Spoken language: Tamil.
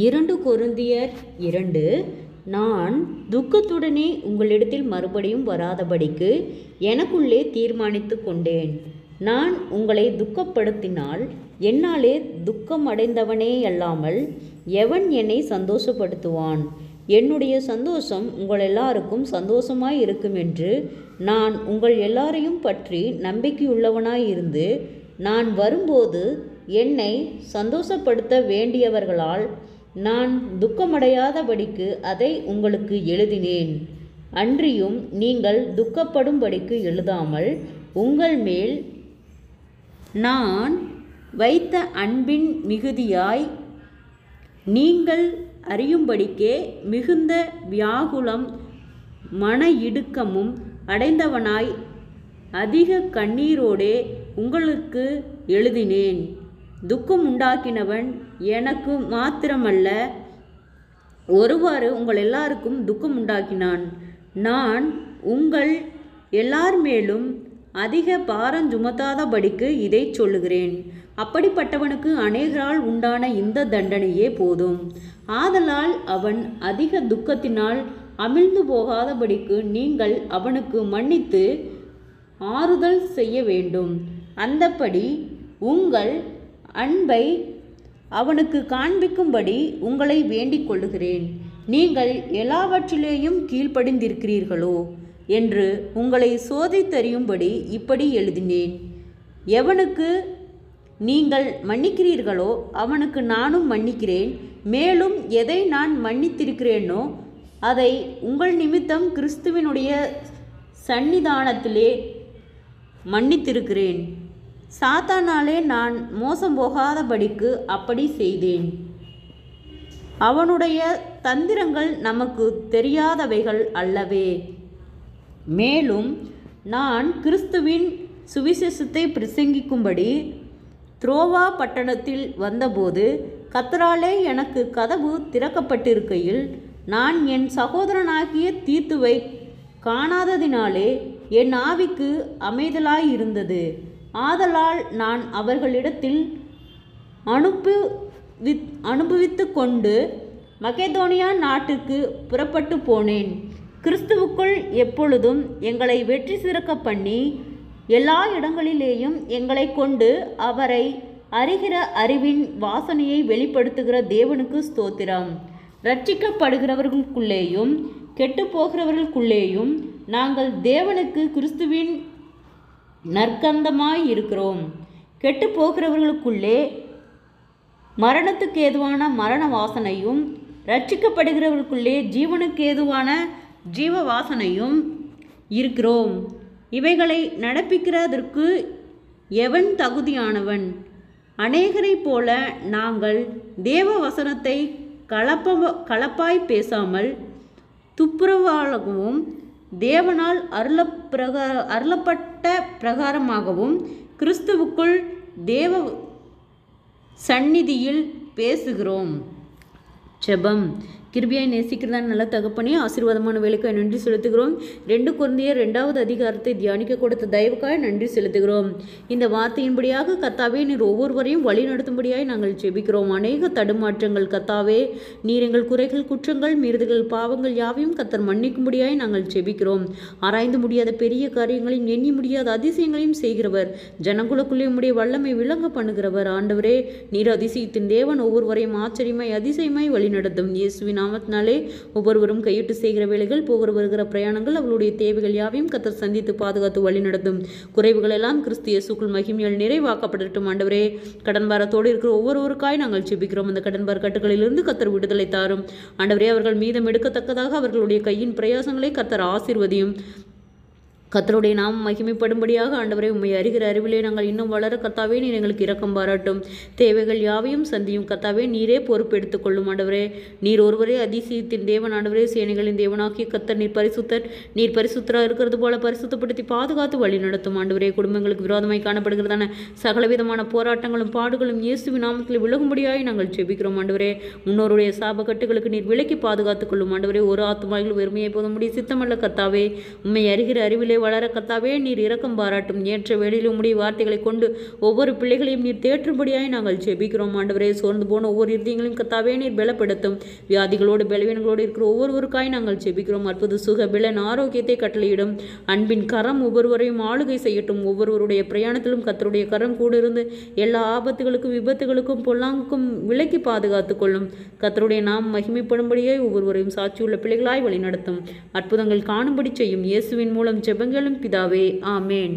2 கொரிந்தியர் 2. நான் துக்கத்துடனே உங்களிடத்தில் மறுபடியும் வராதபடிக்கு எனக்குள்ளே தீர்மானித்து கொண்டேன். நான் உங்களை துக்கப்படுத்தினால் என்னாலே துக்கம் அடைந்தவனேயல்லாமல் எவன் என்னை சந்தோஷப்படுத்துவான்? என்னுடைய சந்தோஷம் உங்கள் எல்லாருக்கும் சந்தோஷமாய் இருக்கும் என்று நான் உங்கள் எல்லாரையும் பற்றி நம்பிக்கையுள்ளவனாயிருந்து, நான் வரும்போது என்னை சந்தோஷப்படுத்த வேண்டியவர்களால் நான் துக்கமடையாதபடிக்கு அதை உங்களுக்கு எழுதினேன். அன்றியும் நீங்கள் துக்கப்படும்படிக்கு எழுதாமல், உங்கள் மேல் நான் வைத்த அன்பின் மிகுதியாய் நீங்கள் அறியும்படிக்கே மிகுந்த வியாகுலம் மன இடுக்கமும் அடைந்தவனாய் அதிக கண்ணீரோடே உங்களுக்கு எழுதினேன். துக்கம் உண்டாக்கினவன் எனக்கு மாத்திரமல்ல, ஒருவாறு உங்கள் எல்லாருக்கும் துக்கம் உண்டாக்கினான். நான் உங்கள் எல்லார் மேலும் அதிக பாரஞ்சுமத்தாதபடிக்கு இதை சொல்லுகிறேன். அப்படிப்பட்டவனுக்கு அநேகரால் உண்டான இந்த தண்டனையே போதும். ஆதலால் அவன் அதிக துக்கத்தினால் அமிழ்ந்து போகாதபடிக்கு நீங்கள் அவனுக்கு மன்னித்து ஆறுதல் செய்ய வேண்டும். அந்தப்படி உங்கள் அன்பை அவனுக்கு காண்பிக்கும்படி உங்களை வேண்டிக் கொள்ளுகிறேன். நீங்கள் எல்லாவற்றிலேயும் கீழ்ப்படிந்திருக்கிறீர்களோ என்று உங்களை சோதித்தறியும்படி இப்படி எழுதினேன். எவனுக்கு நீங்கள் மன்னிக்கிறீர்களோ அவனுக்கு நானும் மன்னிக்கிறேன். மேலும் எதை நான் மன்னித்திருக்கிறேனோ அதை உங்கள் நிமித்தம் கிறிஸ்துவினுடைய சந்நிதானத்திலே மன்னித்திருக்கிறேன். சாத்தானாலே நான் மோசம் போகாதபடிக்கு அப்படி செய்தேன். அவனுடைய தந்திரங்கள் நமக்கு தெரியாதவைகள் அல்லவே. மேலும் நான் கிறிஸ்துவின் சுவிசேஷத்தை பிரசங்கிக்கும்படி துரோவா பட்டணத்தில் வந்தபோது கர்த்தராலே எனக்கு கதவு திறக்கப்பட்டிருக்கையில், நான் என் சகோதரனாகிய தீத்துவை காணாததினாலே என் ஆவிக்கு அமைதலாயிருந்தது. ஆதலால் நான் அவர்களிடத்தில் அனுபவித்து கொண்டு மக்கெதோனியா நாட்டுக்கு புறப்பட்டு போனேன். கிறிஸ்துவுக்குள் எப்பொழுதும் எங்களை வெற்றி சிறக்க பண்ணி எல்லா இடங்களிலேயும் எங்களை கொண்டு அவரை அறிகிற அறிவின் வாசனையை வெளிப்படுத்துகிற தேவனுக்கு ஸ்தோத்திரம். ரட்சிக்கப்படுகிறவர்களுக்குள்ளேயும் கெட்டு போகிறவர்களுக்குள்ளேயும் நாங்கள் தேவனுக்கு கிறிஸ்துவின் நற்கந்தமாய் இருக்கிறோம். கெட்டு போகிறவர்களுக்குள்ளே மரணத்துக்கு ஏதுவான மரண வாசனையும், ரட்சிக்கப்படுகிறவர்களுக்குள்ளே ஜீவனுக்கு ஏதுவான ஜீவ வாசனையும் இருக்கிறோம். இவைகளை நடப்பிக்கிறதற்கு எவன் தகுதியானவன்? அநேகரைப் போல நாங்கள் தேவ வசனத்தை கலப்பாய் பேசாமல் துப்புரவாகவும் தேவனால் அருளப்பட்ட பிரகாரமாகவும் கிறிஸ்துவுக்குள் தேவ சந்நிதியில் பேசுகிறோம். ஜெபம். கிருபையாய் நேசிக்கிறதான நல்ல தகப்பனே, ஆசீர்வாதமான வேலைக்காய் நன்றி செலுத்துகிறோம். 2 கொரிந்தியர் 2வது அதிகாரத்தை தியானிக்க கொடுத்த தயவுக்காய் நன்றி செலுத்துகிறோம். இந்த வார்த்தையின்படியாக கர்த்தாவே நீர் ஒவ்வொருவரையும் வழி நடத்தும்படியாய் நாங்கள் ஜெபிக்கிறோம். அநேக தடுமாற்றங்கள் கர்த்தாவே, நீர் எங்கள் குறைகள், குற்றங்கள், மீறுதல்கள், பாவங்கள் யாவையும் கர்த்தர் மன்னிக்கும்படியாய் நாங்கள் ஜெபிக்கிறோம். ஆராய்ந்து முடியாத பெரிய காரியங்களையும் எண்ணி முடியாத அதிசயங்களையும் செய்கிறவர், ஜனங்களுக்குள்ளே உம்முடைய வல்லமை விளங்க பண்ணுகிறவர். ஆண்டவரே, நீர் அதிசயத்தின் தேவன். ஒவ்வொருவரையும் ஆச்சரியமாய் அதிசயமாய் வழி நடத்தும். இயேசுவின் நாமத்தினாலே ஒவ்வொருவரும் கையிட்டு செய்கிற வேலைகள், போகிற வருகிற பிரயாணங்கள், அவளுடைய தேவைகள் யாவையும் கர்த்தர் சந்தித்து பாதுகாத்து வழி நடத்தும். குறைவுகள் எல்லாம் கிறிஸ்து இயேசுக்குள் மகிமையால் நிறைவாக்கப்படட்டும். ஆண்டவரே, கடன் பாரத்தோடு இருக்கிற ஒவ்வொருவருக்காய் நாங்கள் ஜெபிக்கிறோம். அந்த கடன் பார கட்டுகளிலிருந்து கர்த்தர் விடுதலை தாரும். ஆண்டவரே, அவர்கள் மீதம் எடுக்கத்தக்கதாக அவர்களுடைய கையின் பிரயாசங்களை கர்த்தர் ஆசீர்வதியும். கர்த்தருடைய நாமம் மகிமைப்படும்படியாக ஆண்டவரே, உம்மை அறிகிற அறிவிலே நாங்கள் இன்னும் வளர கர்த்தாவே நீர் எங்களுக்கு இரக்கம் பாராட்டும். தேவைகள் யாவையும் சந்தியும் கர்த்தாவே, நீரே பொறுப்பெடுத்துக் கொள்ளும். ஆண்டவரே, நீர் ஒருவரே அதிசயத்தின் தேவன். ஆண்டவரே, சேனைகளின் தேவனாகிய கர்த்தர் நீர் பரிசுத்தர். நீர் பரிசுத்தராக இருக்கிறது போல பரிசுத்தப்படுத்தி பாதுகாத்து வழி நடத்தும். ஆண்டவரே, குடும்பங்களுக்கு விரோதமாய் காணப்படுகிறதான சகலவிதமான போராட்டங்களும் பாடுகளும் இயேசுவின் நாமத்தில் விலகும்படியாய் நாங்கள் ஜெபிக்கிறோம். ஆண்டவரே, முன்னோருடைய சாப கட்டுகளுக்கு நீர் விலக்கி பாதுகாத்துக் கொள்ளும். ஆண்டவரே, ஒரு ஆத்துமாயில் வெறுமையை போதும்படி சித்தமல்ல கர்த்தாவே, உம்மை அறிகிற அறிவிலே வளர கர்த்தாவே நீர் இரக்கம் பாராட்டும். ஏற்ற வேளையில் உம்முடைய வார்த்தைகளை கொண்டு ஒவ்வொரு பிள்ளைகளையும் நீர் தேற்றும்படியாய் நாங்கள் ஜெபிக்கிறோம் ஆண்டவரே. சோர்ந்து போன ஒவ்வொரு இருதயங்களையும் கர்த்தாவே நீர் பலப்படுத்தும். வியாதிகளோடு பலவீனங்களோடு இருக்கிற ஒவ்வொருவருக்காய் நாங்கள் ஜெபிக்கிறோம். அற்புத சுக பலன் ஆரோக்கியத்தை கட்டளையிடும். அன்பின் கரம் ஒவ்வொருவரையும் ஆளுகை செய்யட்டும். ஒவ்வொருவருடைய பிரயாணத்திலும் கர்த்தருடைய கரம் கூட இருந்து எல்லா ஆபத்துகளுக்கும் விபத்துகளுக்கும் பொல்லாங்குக்கும் விலக்கி பாதுகாத்து கொள்ளும். கர்த்தருடைய நாம் மகிமைப்படும்படியே ஒவ்வொருவரையும் சாட்சியுள்ள பிள்ளைகளாய் வழிநடத்தும். அற்புதங்கள் காணும்படி செய்யும். இயேசுவின் மூலம் ஜெபங்களும் பிதாவே, ஆமேன்.